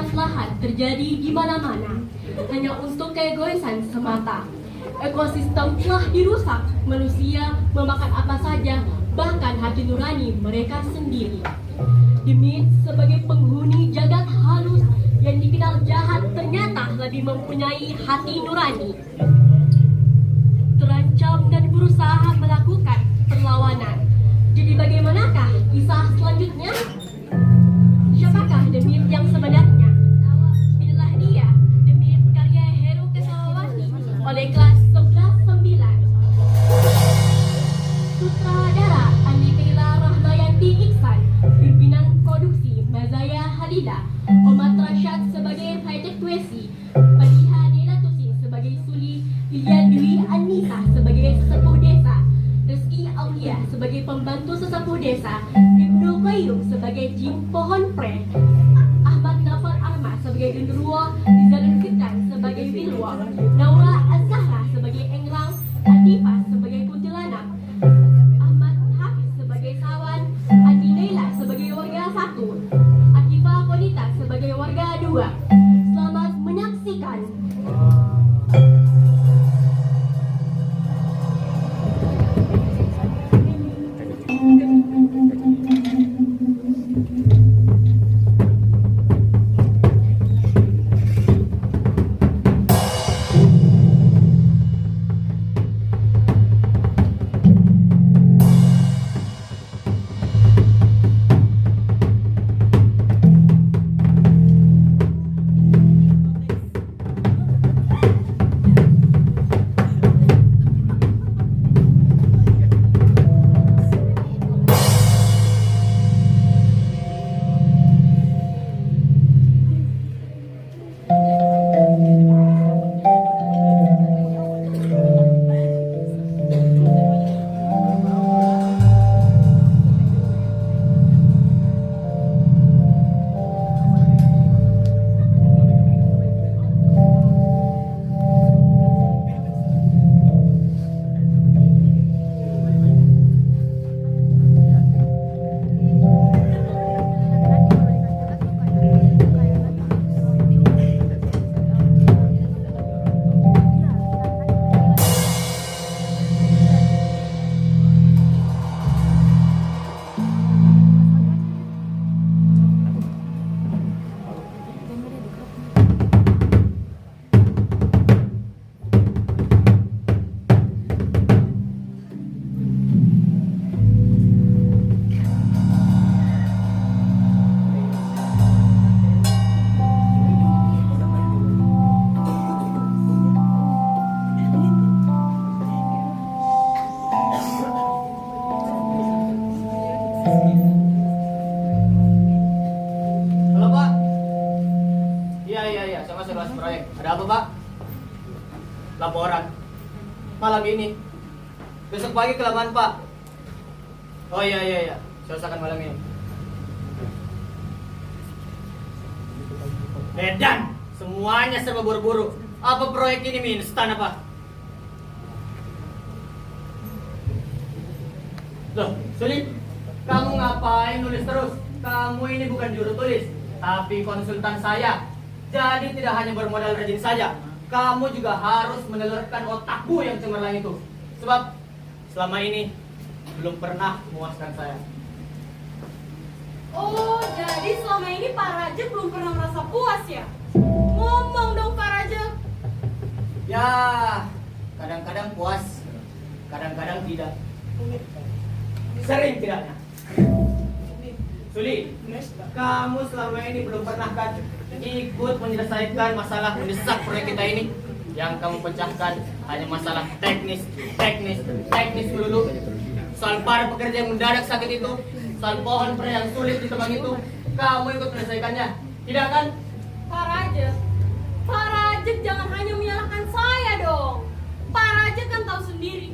luas lahan terjadi di mana-mana, hanya untuk keegoisan semata. Ekosistem telah dirusak, manusia memakan apa saja, bahkan hati nurani mereka sendiri. Demi sebagai penghuni jagat halus yang dikenal jahat ternyata lebih mempunyai hati nurani. Terancam dan berusaha melakukan perlawanan. Jadi bagaimanakah kisah selanjutnya? Siapakah Demit yang sebenarnya? Inilah dia, Demit karya Heru Kesawati oleh kelas 11-9. Sutradara Andi Kaila Rahmayanti Iksan, pimpinan produksi Mazaya Halida, Omat Rashad sebagai Haitek Twesi, Fadiha Nela Tusin sebagai Suli, Ilya Dwi Anissa sebagai sesepuh desa, Rizky Aulia sebagai pembantu sesepuh desa, Ibnu Qayyum sebagai Jin Pohon Pre, Ahmad Nafar Ahmad sebagai Genderuwo, Rizalul Fitran sebagai Wilwa, Naura Az-Zahra sebagai Engrang, Atifah sebagai Kuntilanak, Ahmad Hafiz sebagai Sawan, Adi Naila sebagai warga 1, Akifah Konita sebagai warga 2. Selamat menyaksikan. Halo Pak. Iya, saya masuk kelas proyek. Ada apa Pak? Laporan. Malam ini. Besok pagi kelamaan Pak. Oh iya. Saya usahakan malam ini. Medan, semuanya serba buru-buru. Apa proyek ini min? Instan apa? Loh, Sulit, kamu ngapain nulis terus? Kamu ini bukan juru tulis, tapi konsultan saya. Jadi tidak hanya bermodal rajin saja, kamu juga harus menelurkan otakmu yang cemerlang itu. Sebab selama ini belum pernah memuaskan saya. Oh, jadi selama ini Pak Rajab belum pernah merasa puas ya? Ngomong dong Pak Rajab. Ya, kadang-kadang puas, kadang-kadang tidak. Sering tidaknya. Suli, kamu selama ini belum pernah kan ikut menyelesaikan masalah mendesak proyek kita ini? Yang kamu pecahkan hanya masalah teknis melulu. Soal para pekerja yang mendadak sakit itu, soal pohon pre yang sulit ditebang itu, kamu ikut menyelesaikannya, tidak kan? Pak Rajab jangan hanya menyalahkan saya dong. Pak Rajab kan tahu sendiri,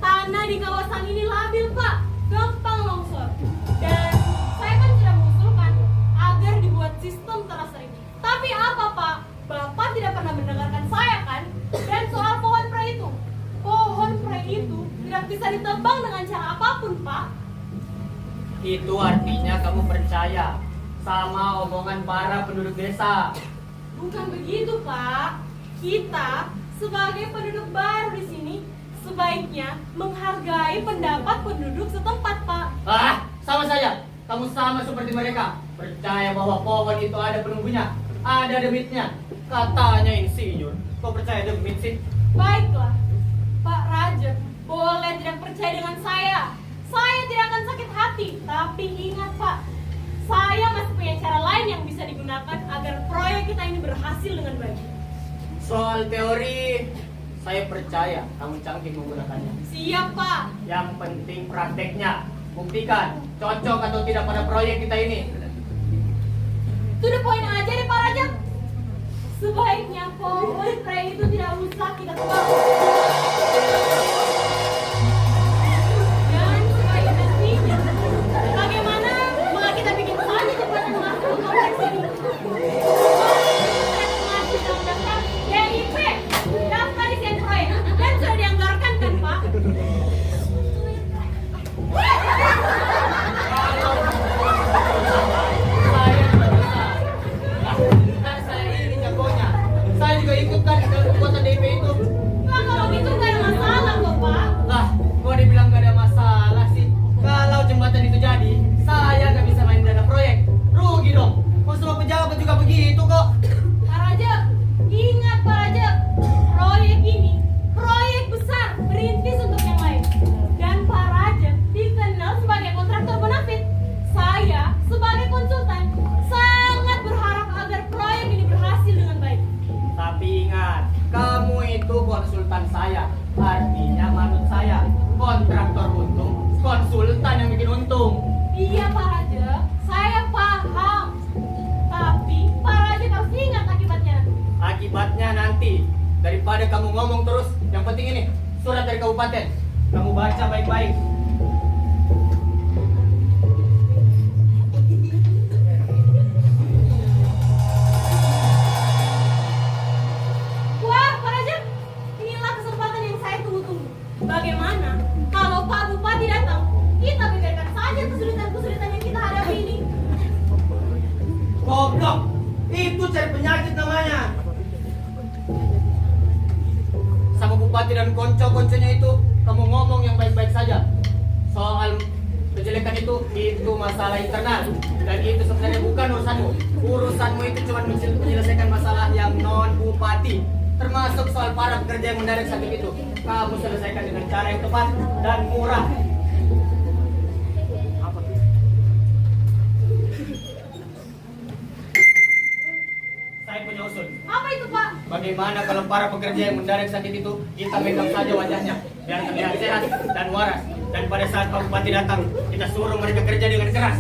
tanah di kawasan ini labil Pak, gampang longsor. Dan saya kan sudah mengusulkan agar dibuat sistem terasa ini. Tapi apa Pak? Bapak tidak pernah mendengarkan saya kan? Dan soal pohon pre itu tidak bisa ditebang dengan cara apapun Pak. Itu artinya kamu percaya sama omongan para penduduk desa. Bukan begitu, Pak. Kita sebagai penduduk baru di sini sebaiknya menghargai pendapat penduduk setempat, Pak. Ah, sama saja. Kamu sama seperti mereka. Percaya bahwa pohon itu ada penunggunya, ada demitnya. Katanya insinyur. Kau percaya demit sih? Baiklah, Pak Raja, boleh tidak percaya dengan saya. Saya tidak akan sakit hati, tapi ingat, Pak, saya masih punya cara lain yang bisa digunakan agar proyek kita ini berhasil dengan baik. Soal teori, saya percaya kamu canggih menggunakannya. Siap, Pak. Yang penting prakteknya. Buktikan cocok atau tidak pada proyek kita ini. To the point aja deh, Pak Raja. Sebaiknya pohon proyek itu tidak usah kita tebang. Dan sebagai gantinya, bagaimana malah kita bikin saja jembatan masuk ke kompleks ini. Kita masih dalam daftar DIP, daftar desain proyek, dan sudah dianggarkan kan, Pak? Kan saya ini jagonya. Saya juga ikutkan ke kekuatan DP itu. Nah, kalau gitu nggak ada masalah kok, Pak. Lah, kok dibilang gak ada masalah sih? Kalau jembatan itu jadi, saya gak bisa main dana proyek. Rugi dong. Mau semua pejabat juga begitu kok. Pak Raja, ingat Pak Raja, proyek ini proyek besar, berintis untuk yang lain. Dan Pak Raja dikenal sebagai kontraktor bonafit. Saya sebagai konsultan sangat berharap agar proyek ini berhasil dengan baik. Tapi ingat, kamu itu konsultan saya. Artinya manut saya. Kontraktor untung, konsultan yang bikin untung. Iya Pak Raja, saya paham. Tapi Pak Raja harus ingat akibatnya. Akibatnya nanti, daripada kamu ngomong terus, yang penting ini, surat dari kabupaten. Kamu baca baik-baik. Wah, Pak Raja, inilah kesempatan yang saya tunggu-tunggu. Bagaimana kalau Pak Bupati datang, kita beberkan saja kesulitan-kesulitan yang kita hadapi ini. Goblok, itu cari penyakit namanya. Sama bupati dan konco-konconya itu, kamu ngomong yang baik-baik saja. Soal kejelekan itu masalah internal. Dan itu sebenarnya bukan urusanmu. Urusanmu itu cuma menyelesaikan masalah yang non bupati. Termasuk soal para pekerja yang mendadak sakit itu. Kamu selesaikan dengan cara yang tepat dan murah. Apa tuh? Saya punya usul. Apa itu Pak? Bagaimana kalau para pekerja yang mendadak sakit itu kita megang saja wajahnya biar terlihat sehat dan waras. Dan pada saat Pak Bupati datang, kita suruh mereka kerja dengan keras.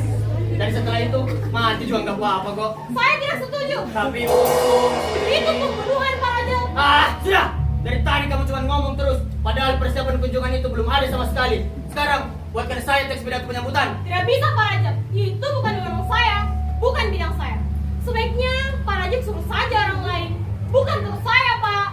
Dan setelah itu mati juga nggak apa-apa kok. Saya tidak setuju. Tapi untung. Itu pembunuhan Pak Raja. Ah, sudah. Dari tadi kamu cuma ngomong terus. Padahal persiapan kunjungan itu belum ada sama sekali. Sekarang buatkan saya teks pidato penyambutan. Tidak bisa Pak Raja. Itu bukan wewenang saya, bukan bidang saya. Sebaiknya Pak Raja suruh saja orang lain, bukan terus saya Pak.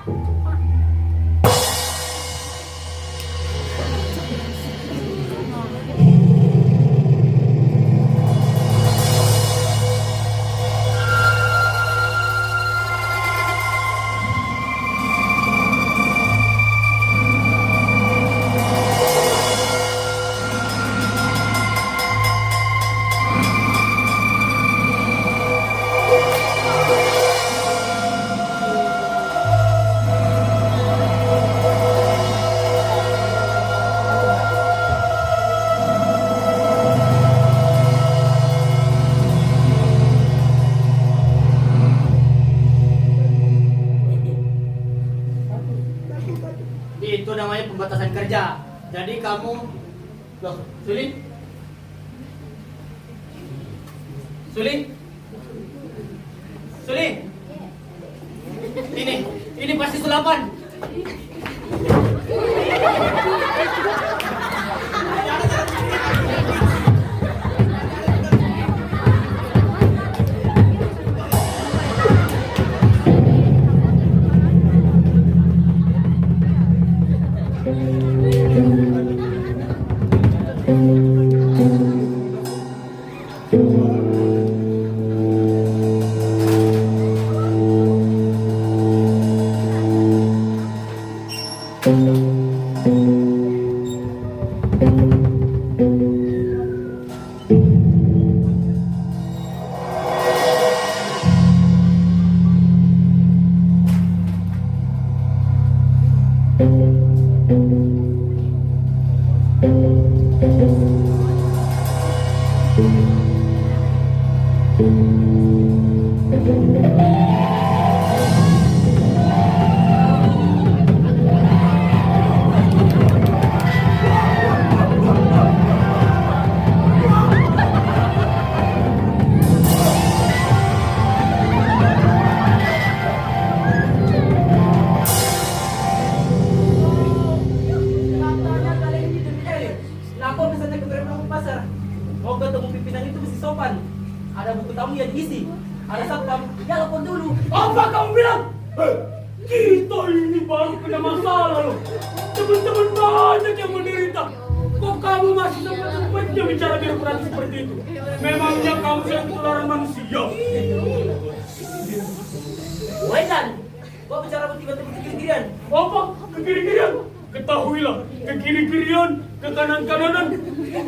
Itu namanya pembatasan kerja. Jadi kamu, loh, Suli, Suli, Suli, ini pasti sulapan. Katanya kalian ini demi Nah, kok misalnya ke Brembo pasar? Mau ketemu pimpinan itu mesti sopan. Ada buku tamu yang diisi. Ada satpam, ya lapor dulu. Apa kamu bilang? Kita ini baru kena masalah loh. Teman-teman banyak yang menderita. Kok kamu masih sempat-sempatnya bicara birokrasi seperti itu? Memangnya kamu yang ketularan manusia? Wedan, kok bicara tiba-tiba kiri-kirian? Apa? Ke kiri-kirian? Ketahuilah, ke kiri-kirian, ke kanan-kananan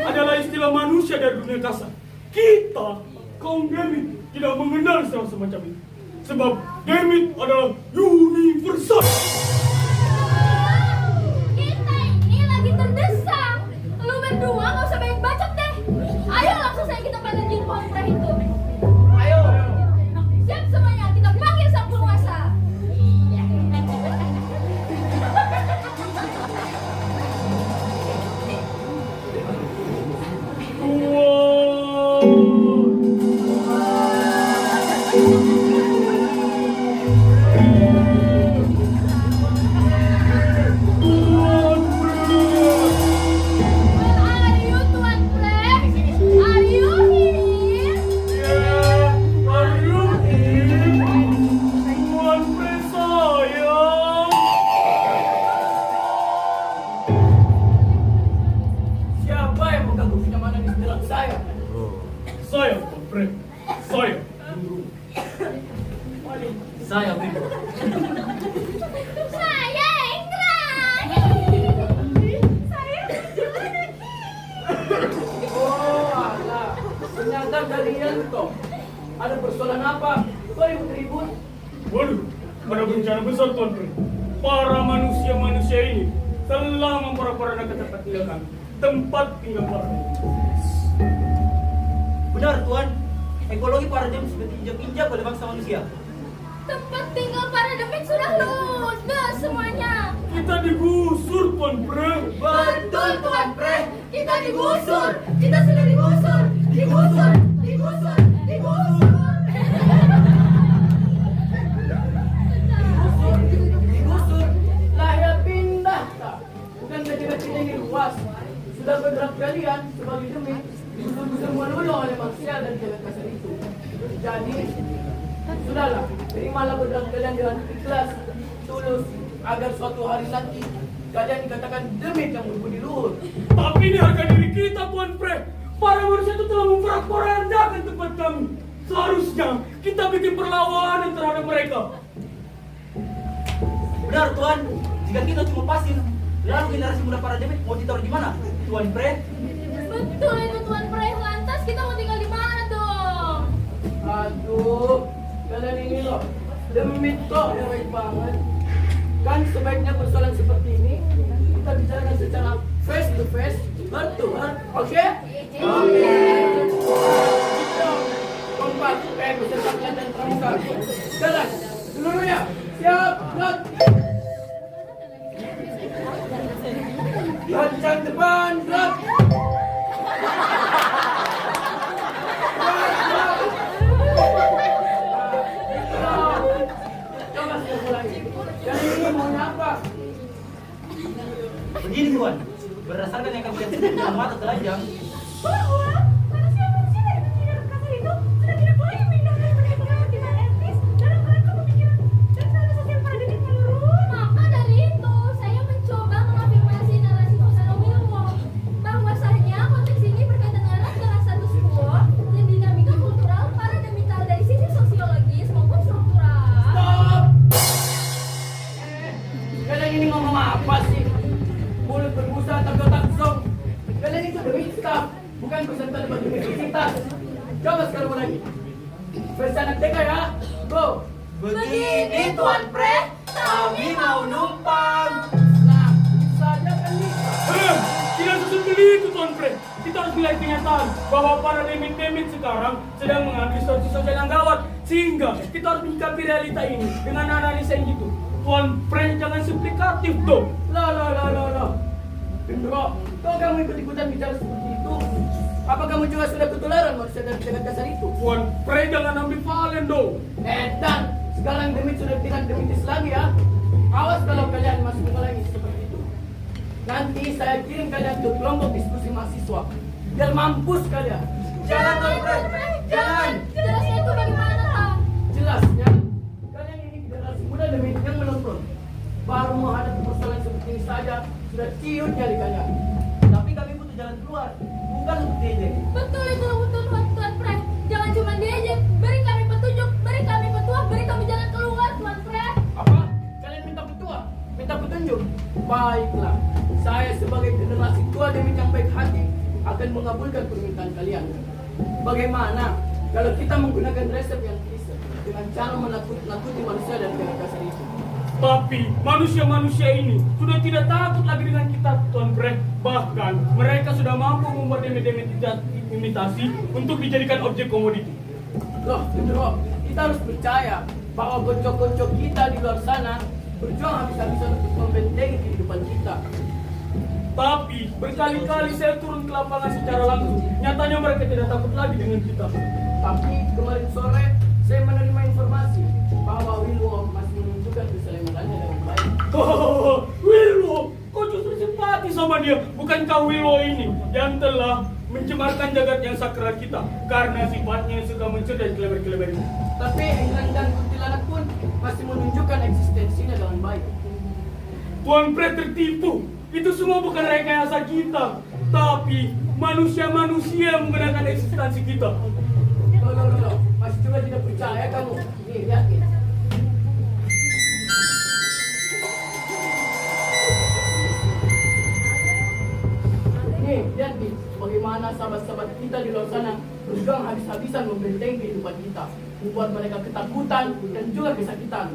adalah istilah manusia dari dunia kasar. Kita, kaum Demit, tidak mengenal hal semacam itu. Sebab Demit adalah universal. Kita ini lagi terdesak. Lu berdua nggak usah banyak bacot deh. Ayo langsung saya kita panggil pohon pera itu. Ayo. Siap semuanya, kita panggil sang penguasa. Where are you, Tuan Plek? Are you here? Siapa yang mengganggu kenyamanan di sebelah saya? Saya, Kompre. Saya. Saya Bimo. Saya Enggrang. Saya Johnny. Oh, alah. Ternyata kalian toh. Ada persoalan apa? Kok ribut-ribut? Waduh, ada bencana besar, Tuan Pre. Para manusia-manusia ini telah memporak-porandakan tempat tinggal kami. Tempat tinggal para Benar, Tuan. Ekologi para jam sudah diinjak-injak oleh bangsa manusia. Tempat tinggal para demit sudah ludes semuanya. Kita digusur, Tuan Pre. Betul, Tuan Pre. Kita digusur. Kita sudah digusur. Digusur. Digusur. Digusur. Digusur. Lah ya pindah tak. Bukan negara-negara yang luas. Sudah beberapa kalian sebagai demi digusur-gusur melulu oleh manusia dan jalan kasar itu. Jadi, sudahlah, terimalah beberapa kalian dengan ikhlas, tulus, agar suatu hari nanti kalian dikatakan demit yang berbudi luhur. Tapi ini harga diri kita, Tuan Pre. Para manusia itu telah memporak-porandakan tempat kami. Seharusnya kita bikin perlawanan terhadap mereka. Benar, Tuan. Jika kita cuma pasir, lalu generasi muda para demit mau ditaruh di mana? Tuan Pre? Betul itu Tuan Pre. Lantas kita mau tinggal di mana dong? Aduh, kalian ini loh, demit kok yang baik banget. Kan sebaiknya persoalan seperti ini kita bicarakan secara face to face, betul, oke? Oke. Kita kompak, beserta dan pramuka. Jalan, seluruhnya, siap, gerak. Lancang depan, gerak. Coba saya ulangi. Yang ini maunya apa? Begini Tuan, berdasarkan yang kami lihat dengan mata telanjang, Bahwa manusia-manusia dari pemikiran kasar itu sudah tidak boleh memindahkan pendidikan etis dalam rangka pemikiran dan standar sosial para demit menurut. Maka dari itu, saya mencoba mengafirmasi narasi Susano Wilmo bahwasanya konteks ini berkaitan erat dengan status quo dan dinamika kultural para demital dari sisi sosiologis maupun struktural. stop! Kalian ini ngomong apa sih? Mulut berbusa tak otak zong. Kalian itu demit staff, bukan peserta debat universitas. Coba sekarang lagi. Versi anak TK ya, go! Begini, Tuan Pre, kami mau numpang. Nah, bisa aja kan bisa. Tidak seperti itu, Tuan Pre. Kita kita harus melihat kenyataan bahwa para demit-demit sekarang sedang mengambil distorsi sosial yang gawat. Sehingga kita harus menyikapi realita ini dengan analisa yang gitu. Tuan Pre, jangan simplikatif dong. Lah. Gendro, kau kamu ikut-ikutan bicara seperti itu? Apa kamu juga sudah ketularan manusia dari dengan kasar itu? Tuan Pre, jangan ambil valen dong. Dan sekarang demit sudah tidak demitis lagi ya. Awas kalau kalian masih mengulangi seperti itu. Nanti saya kirim kalian ke kelompok diskusi mahasiswa. Biar mampus kalian. Jangan, Tuan Pre. Jangan. Jelasnya itu bagaimana, Kang? Jelasnya, kalian ini generasi muda demit yang melempem. Baru menghadapi persoalan seperti ini saja, sudah ciut nyali kalian. Tapi kami butuh jalan keluar, bukan untuk diejek. Betul itu, betul Tuan Fred. Jangan cuma diejek, beri kami petunjuk, beri kami petuah, beri kami jalan keluar, Tuan Fred. Apa? Kalian minta petua? Minta petunjuk? Baiklah, saya sebagai generasi tua demit yang baik hati akan mengabulkan permintaan kalian. Bagaimana kalau kita menggunakan resep yang bisa dengan cara menakut-nakuti manusia dan dengan kasar itu? Tapi manusia-manusia ini sudah tidak takut lagi dengan kita, Tuan Pre. Bahkan mereka sudah mampu membuat demit-demit imitasi untuk dijadikan objek komoditi. Loh, Gendro, kita harus percaya bahwa kocok-kocok kita di luar sana berjuang habis-habisan untuk membentengi kehidupan kita. Tapi berkali-kali saya turun ke lapangan secara langsung. Nyatanya mereka tidak takut lagi dengan kita. Tapi kemarin sore saya menerima informasi bahwa Wilwo masih menunjukkan keselamatannya dengan baik. Wilwo, kau justru simpati sama dia. Bukankah Wilwo ini yang telah mencemarkan jagat yang sakral kita karena sifatnya yang suka mencuri keleber-keleber ini? Tapi England dan Kuntilanak pun masih menunjukkan eksistensinya dengan baik. Tuan Pre tertipu. Itu semua bukan rekayasa kita, tapi manusia-manusia yang menggunakan eksistensi kita. Loh, masih juga tidak percaya kamu. Nih, lihat nih. Nih, lihat nih, bagaimana sahabat-sahabat kita di luar sana berjuang habis-habisan membentengi kehidupan kita, membuat mereka ketakutan dan juga kesakitan.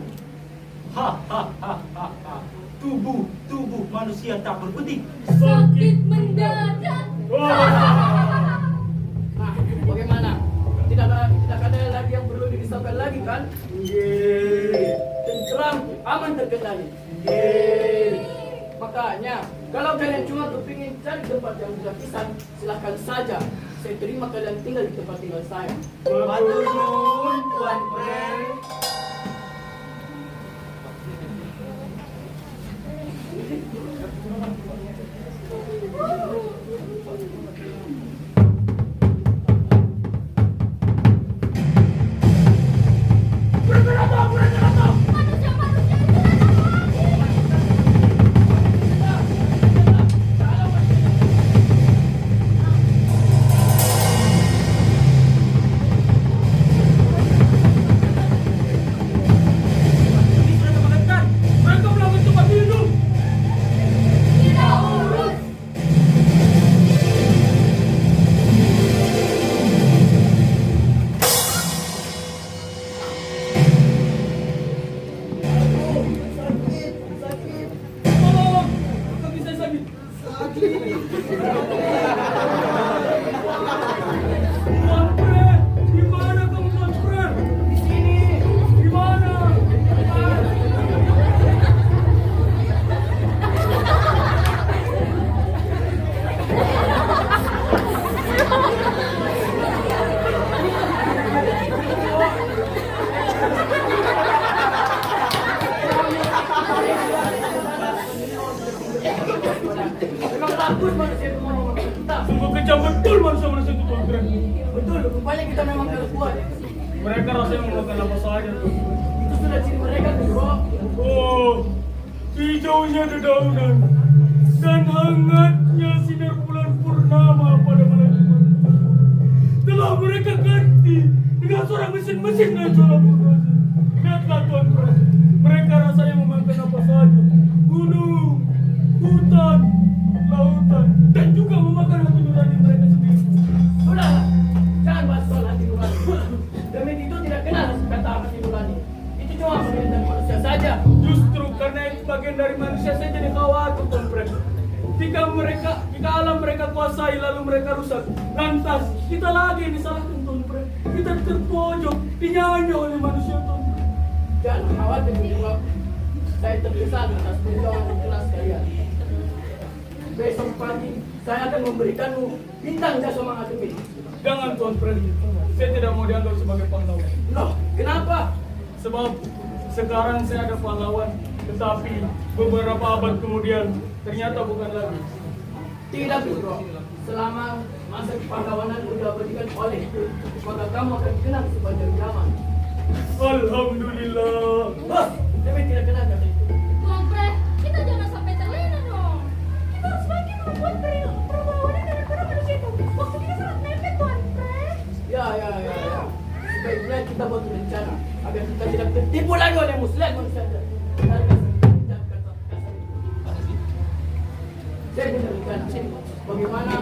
Tubuh manusia tak berkutik. Sakit mendadak. Nah, bagaimana? Tidak ada lagi yang perlu dirisaukan lagi kan? Tentram, aman terkendali. Makanya, kalau kalian cuma kepingin cari tempat yang gratisan, silahkan saja. Saya terima kalian tinggal di tempat tinggal saya. Matur nuwun, Tuan Pre. Memang bagus manusia itu mau memakai kita. Sungguh kejam betul manusia-manusia itu, Tuan Pre. Betul, rupanya kita memang gak kuat. Mereka rasanya melakukan apa saja tuh. Itu sudah ciri mereka, bro. Oh, hijaunya dedaunan dan hangatnya sinar bulan purnama pada malam Jumat. Telah mereka ganti dengan suara mesin-mesin dan suara bulldozer. Lihatlah, Tuan Pre, mereka rasanya memakan apa saja. Gunung, hutan, lautan, dan juga memakan hati nurani mereka sendiri. Sudahlah, jangan bahas soal hati nurani. Demit itu tidak kenal kata hati nurani. Itu cuma bagian dari manusia saja. Justru karena itu bagian dari manusia saya jadi khawatir, Tuan Pre. Jika alam mereka kuasai lalu mereka rusak, lantas kita lagi yang disalahkan Tuan Pre. Kita terpojok, dinyanya oleh manusia Tuan Pre. Jangan khawatir juga. Saya terkesan atas perjuangan kelas kalian. Besok pagi saya akan memberikanmu bintang jasa menghadapi. Jangan Tuan Pre, saya tidak mau dianggap sebagai pahlawan. Loh, kenapa? Sebab sekarang saya ada pahlawan, tetapi beberapa abad kemudian ternyata bukan lagi. Tidak, Bro. Selama masa kepahlawanan sudah berikan olehku, maka kamu akan dikenang sepanjang zaman. Alhamdulillah. Bos, tapi tidak kenal kata itu. Tuan Pre, kita jangan sampai terlena dong. Kita harus bagi membuat perlawanan dengan para manusia itu. Waktu kita sangat mepet, Tuan Pre. Ya. Sebaiknya kita buat rencana agar kita tidak tertipu lagi oleh muslim manusia. Saya punya rencana. Bagaimana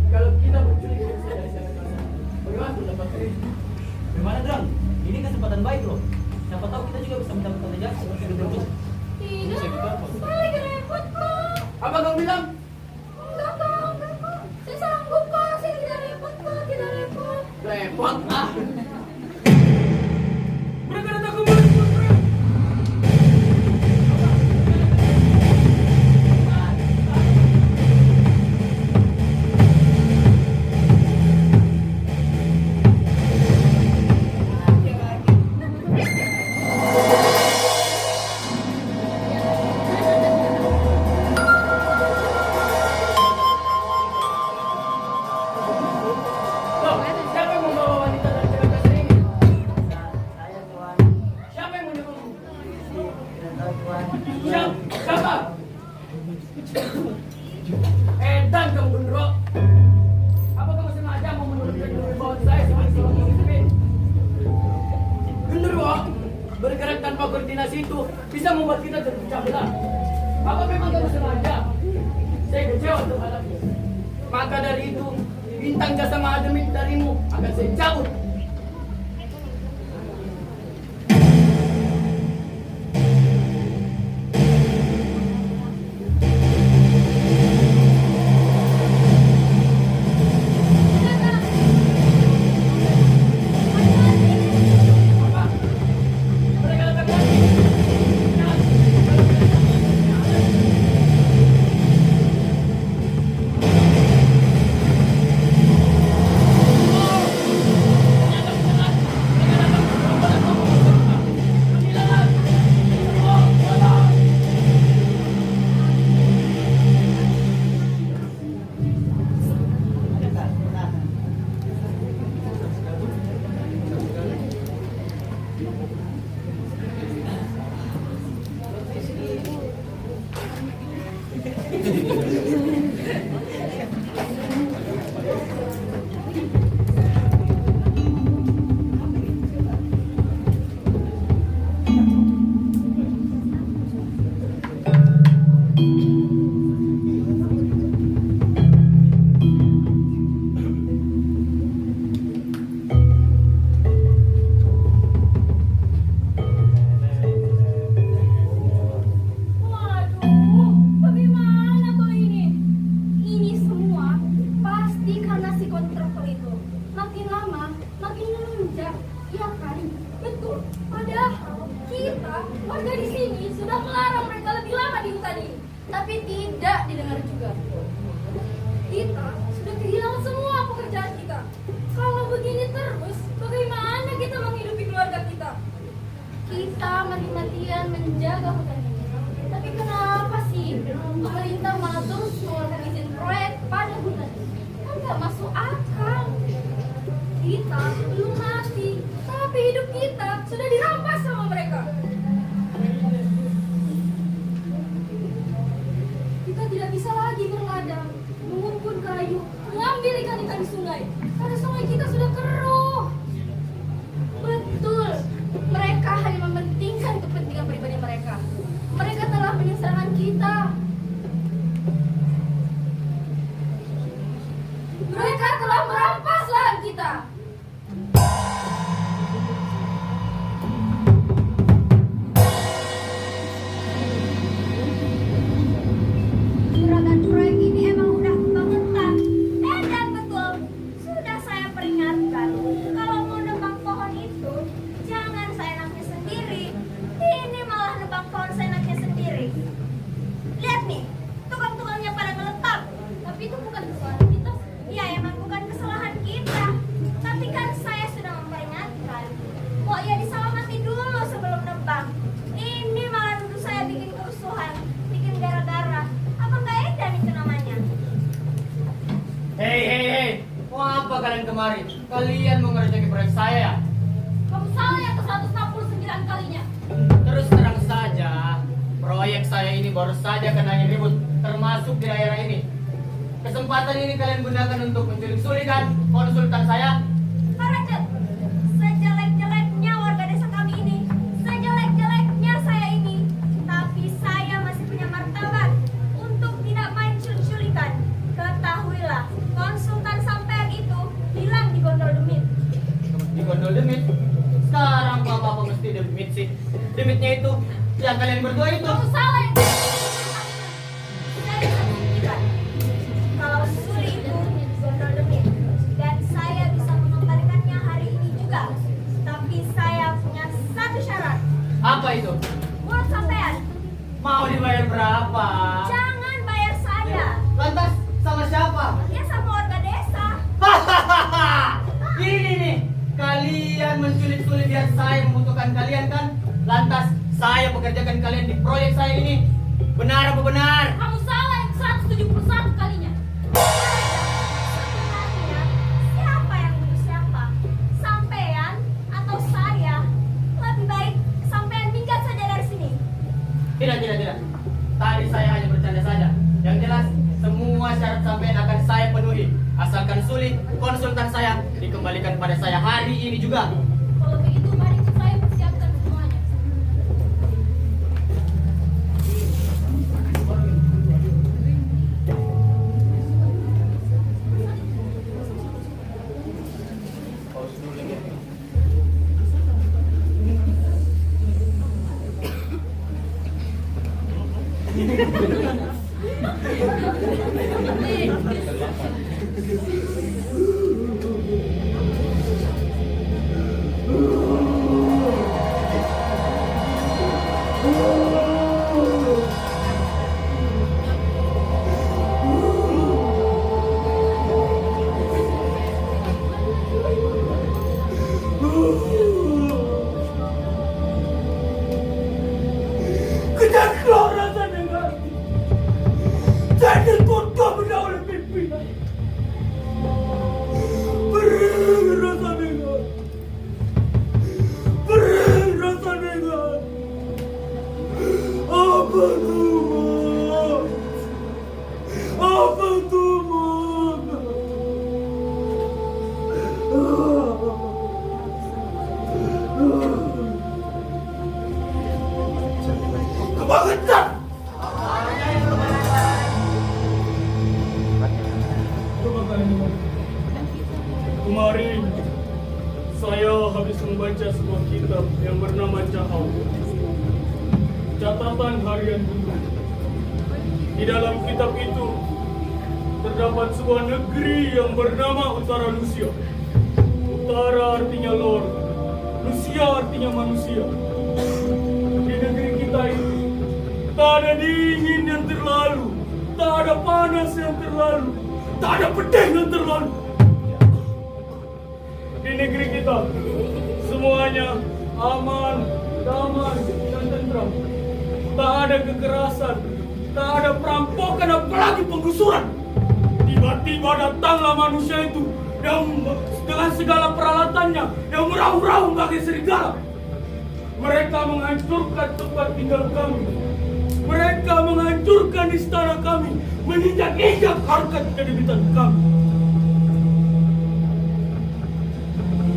kalau kita menculik manusia dari sana? Bagaimana pendapat kalian? Gimana Drang? Ini kesempatan baik loh. Siapa tahu kita juga bisa mendapatkan rejak seperti itu. Tidak, paling repot, Pak. Apa kamu bilang? Enggak, Pak. Saya sanggup, Pak. Saya tidak repot, Pak. Tidak repot. Repot ah. Mereka datang kembali Tuan Pre. Loh, siapa yang membawa wanita dan cewek ke sini? Siapa yang menyuruhmu? Siapa? Edan kamu gendro. Apa kamu sengaja mau menurunkan kewibawaan saya sebagai seorang pemimpin? Gendro, bergerak tanpa koordinasi itu bisa membuat kita terpecah belah. Apa memang kamu sengaja? Saya kecewa terhadapmu. Maka dari itu, bintang jasa mahademik darimu akan saya cabut. Apa? Mereka datang lagi. Jangan. Waduh, bagaimana kok ini? Ini semua pasti karena si kontraktor itu. Makin lama, makin melunjak. Ya kan? Betul. Padahal kita, warga di sini, sudah melarang mereka lebih lama di hutan ini. Tapi tidak didengar juga. Kita sudah kehilangan semua pekerjaan kita. Kalau begini terus, bagaimana kita menghidupi keluarga kita? Kita mati-matian menjaga hutan ini. Tapi kenapa sih pemerintah malah terus mengeluarkan izin proyek pada hutan ini? Kan nggak masuk akal. Kita belum mati, tapi hidup kita sudah dirampas sama mereka. Kita tidak bisa lagi berladang, mengumpul kayu, mengambil ikan-ikan di sungai. Karena sungai kita sudah keruh. Betul, mereka hanya mementingkan kepentingan pribadi mereka. kemari. Kalian mengerjakan proyek saya ya? Kamu salah yang ke-169 kalinya. Terus terang saja, proyek saya ini baru saja kena ribut, termasuk di daerah ini. Kesempatan ini kalian gunakan untuk menculik-culikan konsultan saya. Raja, sejelek-jeleknya warga desa kami ini, sejelek-jeleknya saya ini, tapi saya masih punya martabat untuk tidak main culik-culikan. Ketahuilah, konsultan sampean itu hilang di gondol demit. Di gondol demit. Sekarang apa mesti demit sih? Demitnya itu yang kalian berdua itu. Kamu salah yang saya bisa buktikan kalau Suli itu gondol demit dan saya bisa mengembalikannya hari ini juga. Tapi saya punya satu syarat. Apa itu? Mulut sampean, Mau dibayar berapa? jangan bayar saya. Lantas sama siapa? Ya sama warga desa. Hahaha. Ini nih, kalian menculik-culik biar saya membutuhkan kalian kan? Lantas saya pekerjakan kalian di proyek saya ini. Benar apa benar? Kamu salah yang 171 kalinya. Sebenarnya siapa yang bunuh siapa? Sampean atau saya? Lebih baik sampean minggat saja dari sini. Tidak. Tadi saya hanya bercanda saja. Yang jelas, semua syarat sampean akan saya penuhi. Asalkan sulit, konsultan saya dikembalikan pada saya hari ini juga. Kalau begitu mari saya persiapkan semuanya. Kejaklah rasa dengar. Jadi kota berdaulat pimpinan. Beri rasa dengar. Beri rasa dengar. Apa tuh? Apa tuh? Kebangetan! Kemarin saya habis membaca sebuah kitab yang bernama Cahau. Catatan harian dulu. Di dalam kitab itu terdapat sebuah negeri yang bernama Utara Lusia. Utara artinya lor, Lusia artinya manusia. Di negeri kita ini tak ada dingin yang terlalu, tak ada panas yang terlalu, tak ada pedih yang terlalu. Di negeri kita semuanya aman, damai, dan tentram. Tak ada kekerasan, tak ada perampokan, apalagi penggusuran. Tiba-tiba datanglah manusia itu yang dengan segala peralatannya yang meraung-raung bagai serigala. Mereka menghancurkan tempat tinggal kami. Mereka menghancurkan istana kami, menginjak-injak harkat kedebitan kami.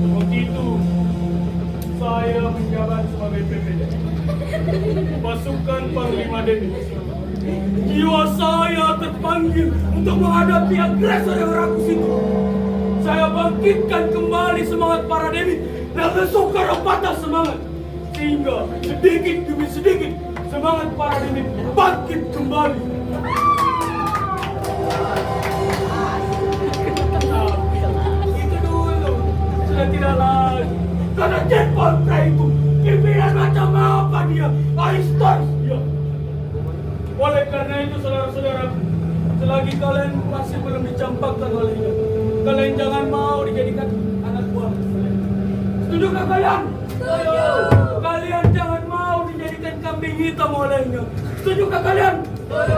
Begitu saya menjabat sebagai PPD pasukan Panglima Demi. Jiwa saya terpanggil untuk menghadapi agresor yang rakus itu. Saya bangkitkan kembali semangat para Demi dan Sukar patah semangat, sehingga sedikit demi sedikit semangat para Demi bangkit kembali. Itu dulu sudah tidak lagi. Karena Jen Kontra itu pimpinan macam apa dia? Einstein dia. Oleh karena itu saudara-saudara, selagi kalian masih belum dicampakkan olehnya, kalian jangan mau dijadikan anak buah. Setujukah kalian? Setuju. Kalian jangan mau dijadikan kambing hitam olehnya. Setujukah kalian? Setuju.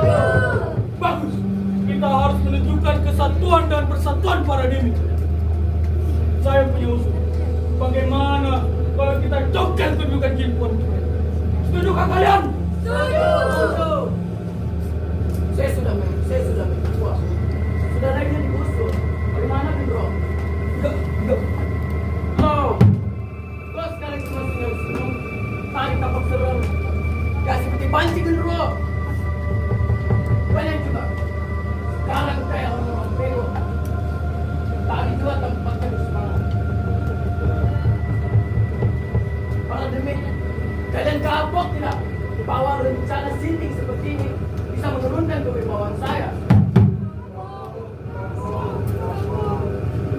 Bagus. Kita harus menunjukkan kesatuan dan persatuan para Demi. saya punya usul. Bagaimana kalau kita coklat kedudukan Jin Kuan Pue? Setujukah kalian? Setuju. Saya sudah mentua. Sudah lainnya digusur. Bagaimana nih bro? Enggak. Oh, kau sekarang cuma senyum-senyum. Tadi tampak serem. Gak seperti pancing kan bro? Banyak juga. Sekarang kayak orang bego. Tadi juga tempatnya bersemangat. Para demik, kalian kapok tidak? Bahwa rencana sinting seperti ini bisa menurunkan kewibawaan saya.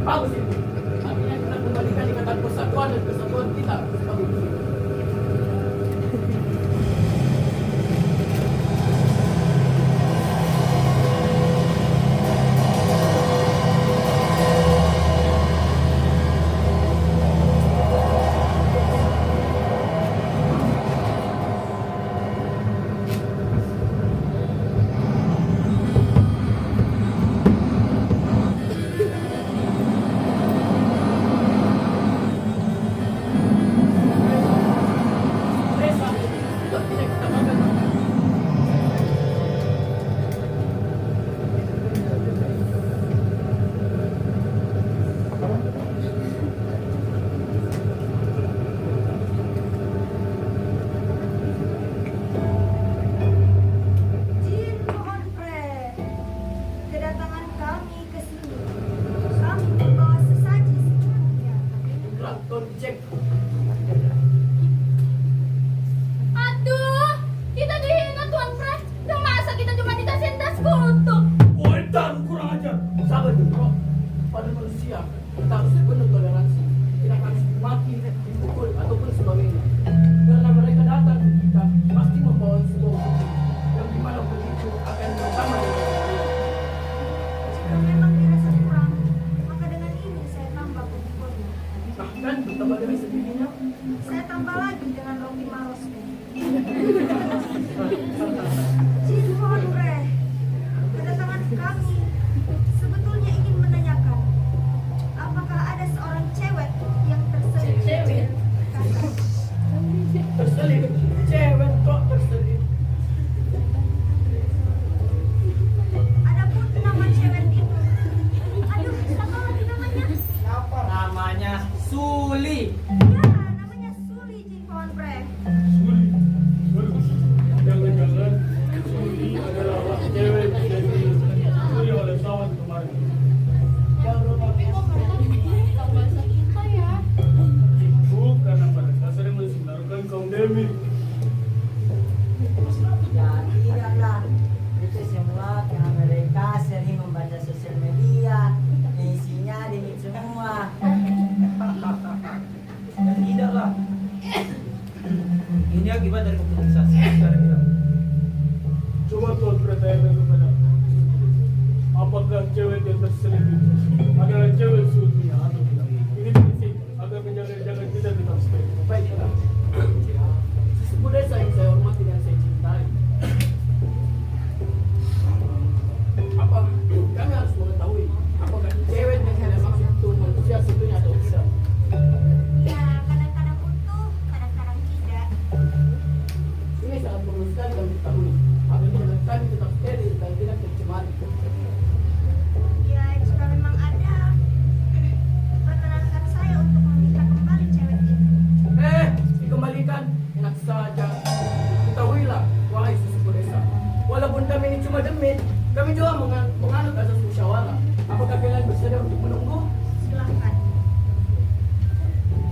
Bagus itu. Artinya kita kembalikan ikatan persatuan dan kesatuan kita sebagai dunia. Jin Pohon Pre, kedatangan kami ke sini. Kami membawa sesaji secukupnya. Rakon cek. Aduh, kita dihina Tuan Pres. Udah masa kita cuma dikasih tas kutuk. Wedan kurang ajar. Sabar bro. Pada manusia kita harus penuh toleransi. Tidak harus maki, dipukul ataupun sebagainya. Karena mereka datang ke kita pasti membawa sebuah bukti yang dimana bukti itu akan bersama dengan kita. Jika memang dirasa kurang, maka dengan ini saya tambah pukulnya. Nah kan bertambah dengan sendirinya. Saya tambah lagi dengan roti maros. Jin Pohon Pre, kedatangan kami sebetulnya ingin menanyakan, apakah ada seorang cewek yang terselip? Cewek? Terselip? Cewek kok terselip? Adapun nama cewek itu, aduh, siapa lagi namanya? Namanya Suli. Ya, namanya Suli Jin Pohon Pre. Suli. Jangan-jangan Suli adalah cewek yang dicuri oleh sawan kemarin. Karena pada dasarnya mensinarkan kaum demi. Ya tidaklah, itu semua karena mereka sering membaca sosial media, isinya demi semua. Dan tidaklah. Ini akibat dari komunisasi sekarang ini. Coba Tuan bertanya kepada apakah cewek yang terselip itu adalah cewek seutuhnya atau tidak? Ini prinsip agar menjaga kita tetap stay. Baiklah. Sesepuh desa yang saya hormati dan saya cintai. Apa? Kami harus mengetahui apakah cewek yang saya maksud itu manusia seutuhnya atau tidak. Ya, kadang-kadang utuh, kadang-kadang tidak. Ini sangat perlu sekali kami ketahui. Apabila kami tetap steril dan tidak tercemar. Ya, jika memang ada, perkenankan saya untuk meminta kembali cewek itu. Dikembalikan enak saja. Ketahuilah, wahai sesepuh desa. Walaupun kami ini cuma demit, kami juga menganut asas musyawarah. Apakah kalian bersedia untuk menunggu? Silahkan.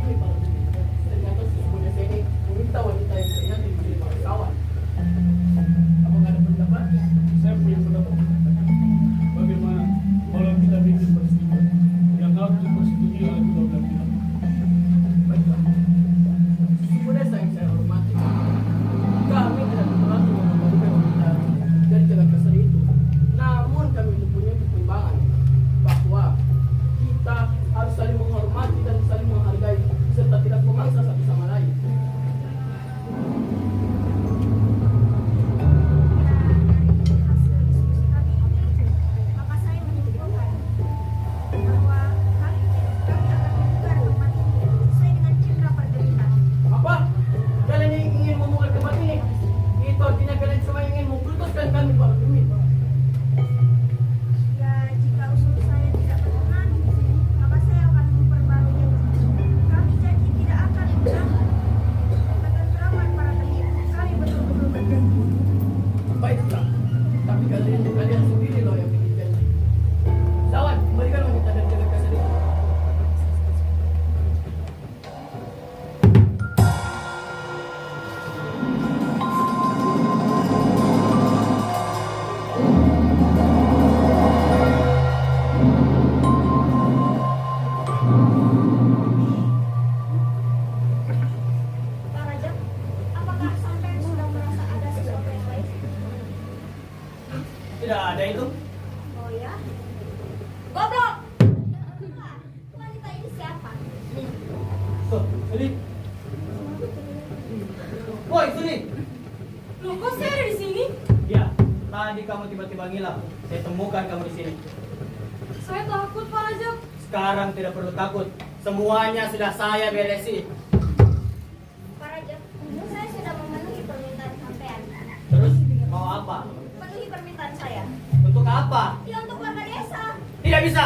Ini para demit. Ternyata sesepuh desa ini meminta wanita yang ternyata dipilih para kawan. Apakah ada pendapat? Saya punya pendapat. Bagaimana kalau kita bikin persetujuan yang harus dipersetujui oleh kedua belah pihak? Baiklah. Sesepuh desa yang saya hormati. Kami tidak berarti mengembalikan wanita dari jalan kasar itu. Namun kami Tidak ada itu. Oh ya? Goblok! Wanita ini siapa? Tuh, Suli. Woi, Suli. Loh, kok saya ada di sini? Ya, tadi kamu tiba-tiba ngilang. Saya temukan kamu di sini. Saya takut, Pak Rajab. Sekarang tidak perlu takut. Semuanya sudah saya beresi. Pak Rajab, saya sudah memenuhi permintaan sampean. Terus mau apa? Penuhi permintaan saya. Untuk apa? Ya untuk warga desa. Tidak bisa.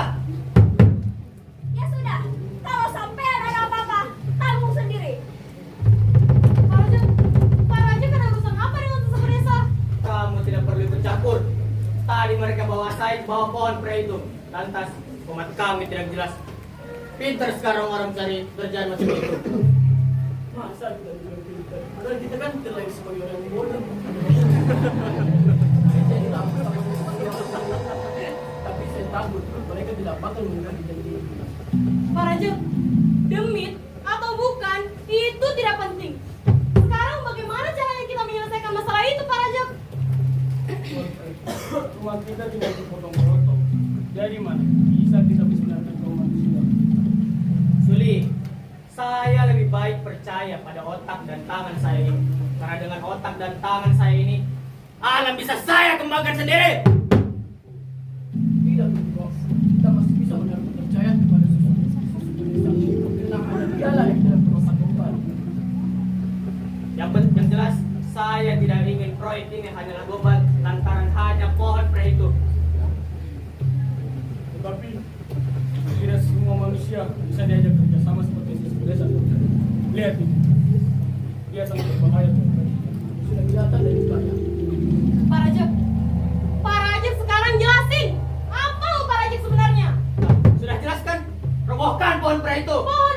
Ya sudah, kalau sampean ada apa-apa, tanggung sendiri. Pak Rajab ada urusan apa dengan sesama desa? Kamu tidak perlu ikut campur. Tadi mereka bawa pohon pre itu. Lantas umat kami tidak jelas. Pintar sekarang orang cari kerjaan macam itu. Masa kita bilang pintar? Padahal kita kan terlahir sebagai orang yang bodoh. Jadi takut sama tapi saya takut mereka tidak bakal mengganti janji. Pak Rajab, demit atau bukan, itu tidak penting. Sekarang bagaimana caranya kita menyelesaikan masalah itu, Pak Rajab? Rumah kita tidak dipotong-potong. Jadi mana bisa kita bismillahirrahmanirrahim kaum manusia? Suli, saya lebih baik percaya pada otak dan tangan saya ini. Karena dengan otak dan tangan saya ini, alam bisa saya kembangkan sendiri. Tidak bos, kita masih bisa menaruh kepercayaan kepada sesuatu karena hanya dialah yang tidak merasa kembali. Yang jelas, saya tidak ingin proyek ini hanyalah global lantaran hanya pohon pre itu. Tetapi tidak semua manusia bisa diajak kerjasama seperti sistem desa. Lihat ini, dia sangat berbahaya. Sudah kelihatan dari banyak. Pak Rajab sekarang jelasin apa Pak Rajab sebenarnya? Sudah jelas kan? Robohkan pohon pre itu. Pohon